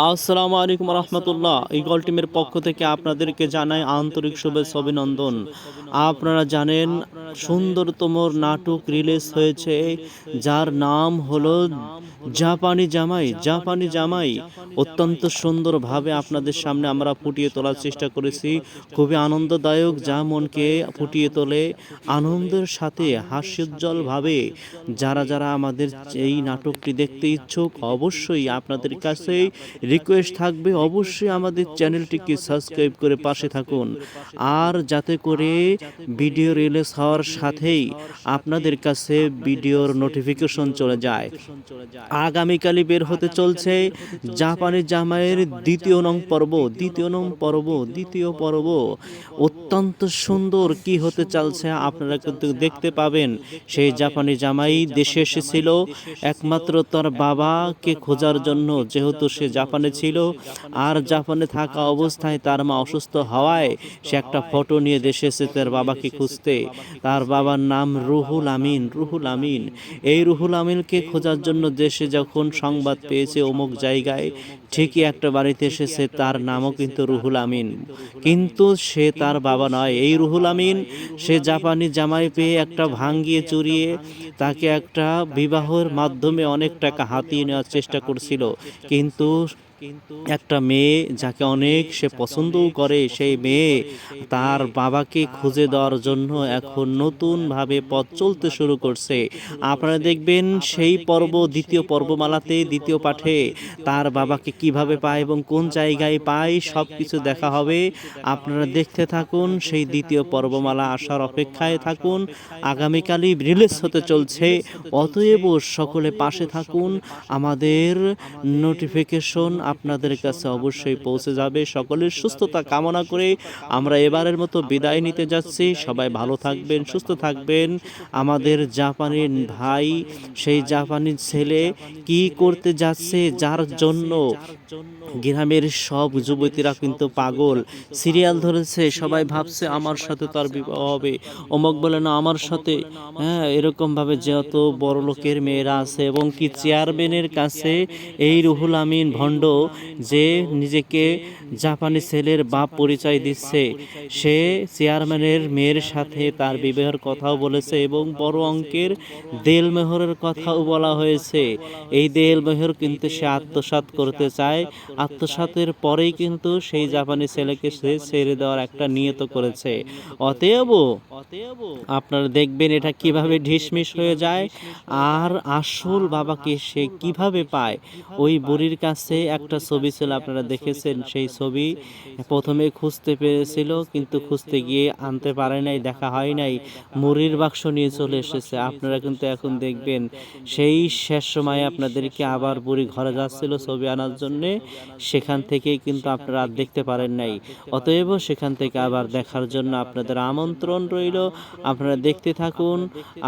আসসালামু আলাইকুম রহমতুল্লাহ। ইগল টিমের পক্ষ থেকে আপনাদেরকে জানাই আন্তরিক শুভেচ্ছা অভিনন্দন। আপনারা জানেন সুন্দরতম নাটক রিলিজ হয়েছে, যার নাম হলো জাপানি জামাই। জাপানি জামাই অত্যন্ত সুন্দরভাবে আপনাদের সামনে আমরা ফুটিয়ে তোলার চেষ্টা করেছি। খুবই আনন্দদায়ক, যা মনকে ফুটিয়ে তোলে। আনন্দের সাথে হাস্যোজ্জ্বলভাবে যারা যারা আমাদের এই নাটকটি দেখতে ইচ্ছুক, অবশ্যই আপনাদের কাছে রিকোয়েস্ট থাকবে, অবশ্যই আমাদের চ্যানেলটিকে সাবস্ক্রাইব করে পাশে থাকুন। আর যাতে করে ভিডিও রিলিজ হওয়ার সাথেই আপনাদের কাছে ভিডিওর নোটিফিকেশন চলে যায়। আগামীকালই বের হতে চলছে জাপানি জামাইয়ের দ্বিতীয় পর্ব। অত্যন্ত সুন্দর কি হতে চলছে আপনারা কিন্তু দেখতে পাবেন। সেই জাপানি জামাই দেশে এসেছিল একমাত্র তার বাবাকে খোঁজার জন্য, যেহেতু সে জাপানে ছিল। আর জাপানে থাকা অবস্থায় তার মা অসুস্থ হওয়ায় সে একটা ফটো নিয়ে দেশে এসে তার বাবাকে খুঁজতে। তার বাবার নাম রুহুল আমিন। এই রুহুল আমিনকে খোঁজার জন্য দেশে যখন সংবাদ পেয়েছে অমুক জায়গায় ঠিকই একটা বাড়িতে এসেছে, তার নামও কিন্তু রুহুল আমিন, কিন্তু সে তার বাবা নয়। এই রুহুল আমিন সে জাপানি জামাই পেয়ে একটা ভাঙ্গিয়ে চুরিয়ে তাকে একটা বিবাহের মাধ্যমে অনেক টাকা হাতিয়ে নেওয়ার চেষ্টা করছিল। কিন্তু একটা মেয়ে যাকে অনেক সে পছন্দও করে, সেই মেয়ে তার বাবাকে খুঁজে দেওয়ার জন্য এখন নতুনভাবে পথ চলতে শুরু করছে। আপনারা দেখবেন সেই পর্ব, দ্বিতীয় পর্বমালাতে, দ্বিতীয় পাঠে তার বাবাকে কিভাবে পায় এবং কোন জায়গায় পায় সব কিছু দেখা হবে। আপনারা দেখতে থাকুন, সেই দ্বিতীয় পর্বমালা আসার অপেক্ষায় থাকুন। আগামীকালই রিলিজ হতে চলছে, অতএব সকলে পাশে থাকুন। আমাদের নোটিফিকেশন আপনাদের কাছে অবশ্যই পৌঁছে যাবে। সকলের সুস্থতা কামনা করে আমরা এবারের মতো বিদায় নিতে যাচ্ছি। সবাই ভালো থাকবেন, সুস্থ থাকবেন। আমাদের জাপানি ভাই, সেই জাপানি ছেলে কি করতে যাচ্ছে, যার জন্য গ্রামের সব যুবতীরা কিন্তু পাগল, সিরিয়াল ধরেছে। সবাই ভাবছে আমার সাথে তার বিবাহ হবে, অমুক বলে না আমার সাথে। হ্যাঁ, এরকমভাবে যত বড় লোকের মেয়েরা আছে এবং কি চেয়ারম্যানের কাছে এই রুহুল আমিন ভণ্ড, যে নিজেকে জাপানি ছেলের বাপ পরিচয় দিচ্ছে, সে চেয়ারম্যানের মেয়ের সাথে তার বিবাহের কথাও বলেছে এবং বড় অঙ্কের দেলমেহরের কথাও বলা হয়েছে। এই দেলমেহর কিন্তু সে আত্মসাৎ করতে চায়। আত্মসাতের পরেই কিন্তু সেই জাপানি ছেলেকে সে ছেড়ে দেওয়ার একটা নিয়ত করেছে। অতএব আপনারা দেখবেন এটা কিভাবে ঢিসমিস হয়ে যায়। আর আসল বাবাকে সে কিভাবে পায়। ওই বুড়ির কাছে একটা ছবি ছিল, আপনারা দেখেছেন। সেই ছবি প্রথমে খুঁজতে পেরেছিল, কিন্তু খুঁজতে গিয়ে আনতে পারে নাই, দেখা হয় নাই। মুড়ির বাক্স নিয়ে চলে এসেছে। আপনারা কিন্তু এখন দেখবেন সেই শেষ সময়ে আপনাদেরকে আবার বুড়ি ঘরে যাচ্ছিল ছবি আনার জন্যে, সেখান থেকেই কিন্তু আপনারা আর দেখতে পারেন নাই। অতএব সেখান থেকে আবার দেখার জন্য আপনাদের আমন্ত্রণ রইল। আপনারা দেখতে থাকুন।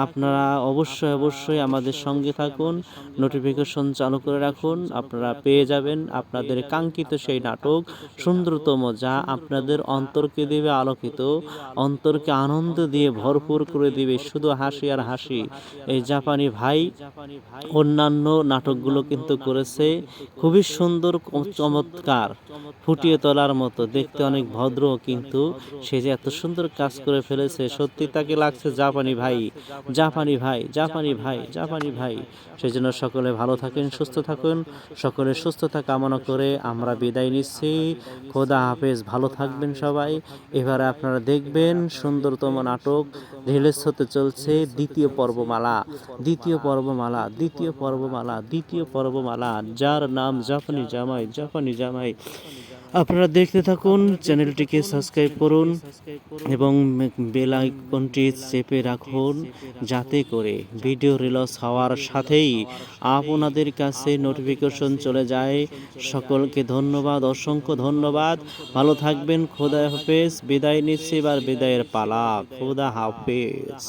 আপনারা অবশ্যই আমাদের সঙ্গে থাকুন, নোটিফিকেশন চালু করে রাখুন। আপনারা পেয়ে যাবেন আপনাদের কাঙ্ক্ষিত সেই নাটক, সুন্দরতম, যা আপনাদের অন্তরকে দেবে আলোকিত, অন্তরকে আনন্দ দিয়ে ভরপুর করে দিবে, শুধু হাসি আর হাসি। এই জাপানি ভাই অন্যান্য নাটকগুলো কিন্তু করেছে, খুবই সুন্দর, চমৎকার, ফুটিয়ে তোলার মতো, দেখতে অনেক ভদ্র, কিন্তু সে যে এত সুন্দর কাজ করে ফেলেছে, সত্যি তাকে লাগছে জাপানি ভাই। সেই জন্য সকলে ভালো থাকেন, সুস্থ থাকুন। সকলের সুস্থতা কামনা করে আমরা বিদায় নিচ্ছি। খোদা হাফেজ, ভালো থাকবেন সবাই। এবারে আপনারা দেখবেন সুন্দরতম নাটক রিলিজ হতে চলছে, দ্বিতীয় পর্বমালা, যার নাম জাপানি জামাই। আপনারা দেখতে থাকুন, চ্যানেলটিকে সাবস্ক্রাইব করুন এবং বেল আইকনটি চেপে রাখুন, যাতে করে ভিডিও রিলিজ হওয়ার সাথেই আপনাদের কাছে নোটিফিকেশন চলে যায়। সকলকে ধন্যবাদ, অসংখ্য ধন্যবাদ। ভালো থাকবেন। খোদা হাফেজ। বিদায় নিচ্ছি, এবার বিদায়ের পালা। খোদা হাফেজ।